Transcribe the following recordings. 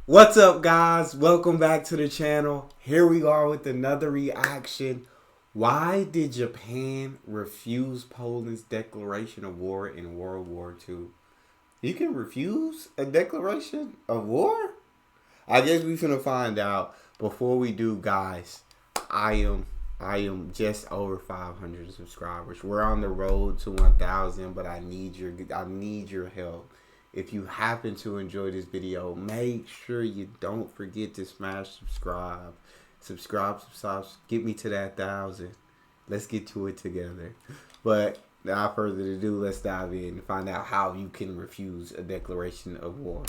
What's up, guys? Welcome back to the channel. Here we are with another reaction. Why did Japan refuse Poland's declaration of war in World War II? You can refuse a declaration of war? I guess we finna find out. Before we do, guys, I am just over 500 subscribers. We're on the road to 1,000, but I need your help. If you happen to enjoy this video, make sure you don't forget to smash subscribe. Subscribe. Get me to that 1,000. Let's get to it together. But without further ado, let's dive in and find out how you can refuse a declaration of war.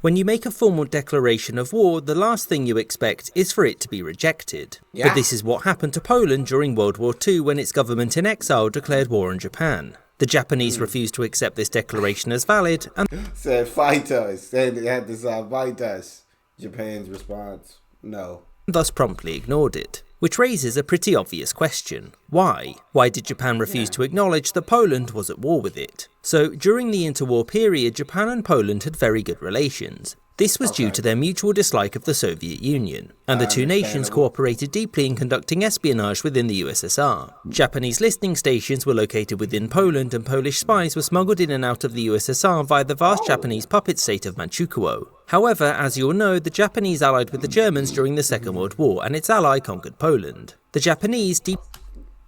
When you make a formal declaration of war, the last thing you expect is for it to be rejected. Yeah. But this is what happened to Poland during World War II when its government in exile declared war on Japan. The Japanese refused to accept this declaration as valid and said fight us. Said they had to say fight us. Japan's response, no. thus promptly ignored it. Which raises a pretty obvious question. Why? Why did Japan refuse to acknowledge that Poland was at war with it? So, during the interwar period, Japan and Poland had very good relations. This was due to their mutual dislike of the Soviet Union, and the two nations cooperated deeply in conducting espionage within the USSR. Japanese listening stations were located within Poland, and Polish spies were smuggled in and out of the USSR via the vast Japanese puppet state of Manchukuo. However, as you all know, the Japanese allied with the Germans during the Second World War, and its ally conquered Poland. The Japanese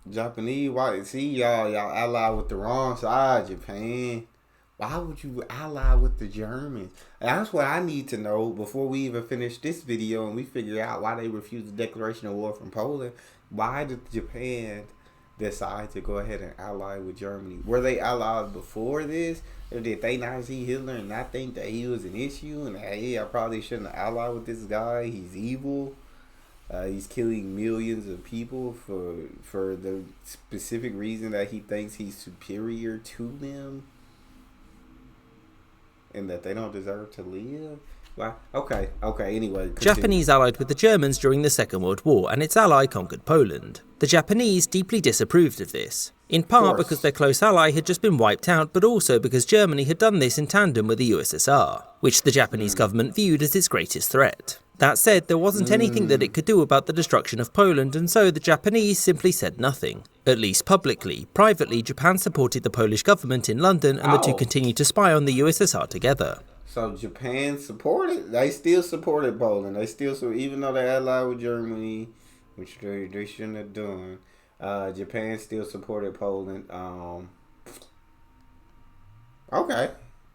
why? See, y'all ally with the wrong side, Japan. Why would you ally with the Germans? That's what I need to know before we even finish this video and we figure out why they refused the declaration of war from Poland. Why did Japan decide to go ahead and ally with Germany? Were they allies before this? Or did they not see Hitler and not think that he was an issue? And hey, I probably shouldn't ally with this guy. He's evil. He's killing millions of people for the specific reason that he thinks he's superior to them. And that they don't deserve to live? Well, okay, anyway. Continue. Japanese allied with the Germans during the Second World War, and its ally conquered Poland. The Japanese deeply disapproved of this, in part because their close ally had just been wiped out, but also because Germany had done this in tandem with the USSR, which the Japanese government viewed as its greatest threat. That said, there wasn't anything that it could do about the destruction of Poland, and so the Japanese simply said nothing. At least publicly. Privately, Japan supported the Polish government in London, and the two continued to spy on the USSR together. So Japan supported, they still supported Poland. They still, so even though they allied with Germany, which they shouldn't have done, Japan still supported Poland. Okay.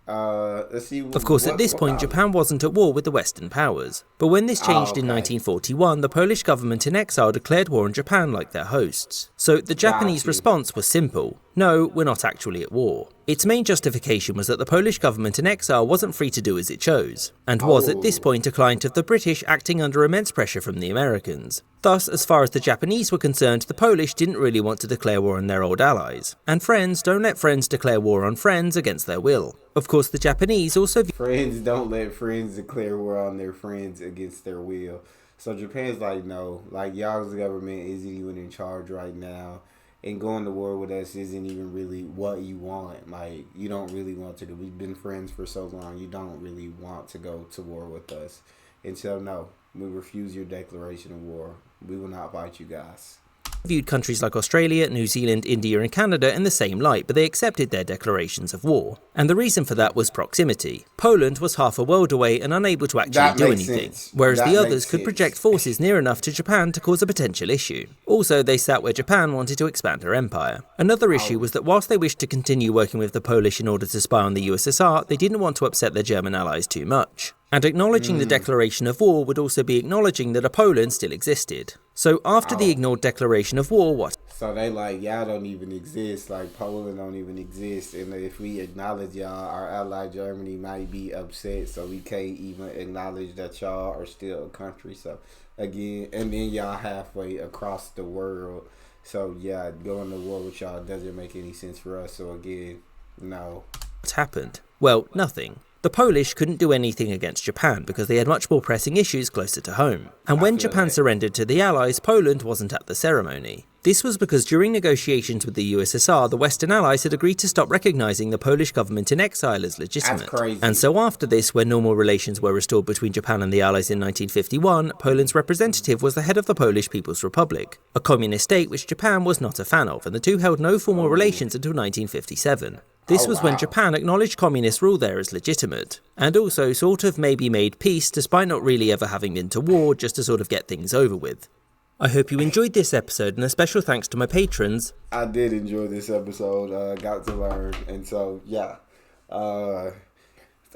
Let's see. Of course, at this point, Japan wasn't at war with the Western powers. But when this changed in 1941, the Polish government in exile declared war on Japan like their hosts. So the Japanese response was simple. No, we're not actually at war. Its main justification was that the Polish government in exile wasn't free to do as it chose, and was at this point a client of the British acting under immense pressure from the Americans. Thus, as far as the Japanese were concerned, the Polish didn't really want to declare war on their old allies. And friends don't let friends declare war on friends against their will. Of course, the Japanese also friends don't let friends declare war on their friends against their will. So Japan's like, no, like y'all's government isn't even in charge right now. And going to war with us isn't even really what you want. Like, you don't really want to go. We've been friends for so long. You don't really want to go to war with us. And so, no, we refuse your declaration of war. We will not fight you guys. Viewed countries like Australia, New Zealand, India and Canada in the same light, but they accepted their declarations of war. And the reason for that was proximity. Poland was half a world away and unable to actually do anything, whereas the others could project forces near enough to Japan to cause a potential issue. Also, they sat where Japan wanted to expand her empire. Another issue was that whilst they wished to continue working with the Polish in order to spy on the USSR, they didn't want to upset their German allies too much. And acknowledging the declaration of war would also be acknowledging that a Poland still existed. So after the ignored declaration of war, what? So they like, y'all don't even exist, like Poland don't even exist, and if we acknowledge y'all, our ally Germany might be upset, so we can't even acknowledge that y'all are still a country. So again, and then y'all halfway across the world, so yeah, going to war with y'all doesn't make any sense for us. So again, no. What happened? Well, nothing. The Polish couldn't do anything against Japan because they had much more pressing issues closer to home. And when Japan surrendered to the Allies, Poland wasn't at the ceremony. This was because during negotiations with the USSR, the Western Allies had agreed to stop recognising the Polish government in exile as legitimate. That's crazy. And so after this, when normal relations were restored between Japan and the Allies in 1951, Poland's representative was the head of the Polish People's Republic, a communist state which Japan was not a fan of, and the two held no formal relations until 1957. This was when Japan acknowledged communist rule there as legitimate, and also sort of maybe made peace despite not really ever having been to war, just to sort of get things over with. I hope you enjoyed this episode, and a special thanks to my patrons. I did enjoy this episode, got to learn, and so, yeah.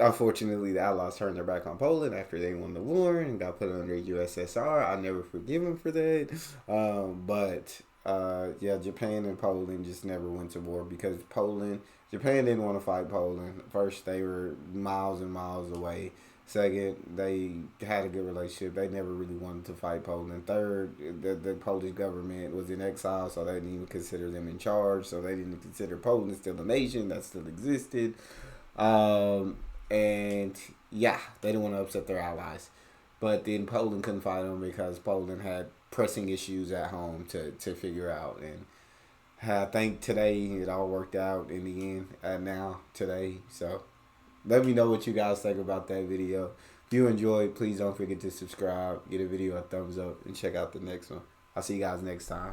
Unfortunately, the Allies turned their back on Poland after they won the war and got put under USSR. I never forgive them for that. Yeah, Japan and Poland just never went to war because Japan didn't want to fight Poland. First, they were miles and miles away. Second, they had a good relationship. They never really wanted to fight Poland. Third, the Polish government was in exile, so they didn't even consider them in charge. So they didn't consider Poland still a nation that still existed. And yeah, they didn't want to upset their allies. But then Poland couldn't fight them because Poland had pressing issues at home to figure out. And I think today it all worked out in the end, today. So let me know what you guys think about that video. If you enjoyed, please don't forget to subscribe, give the video a thumbs up, and check out the next one. I'll see you guys next time.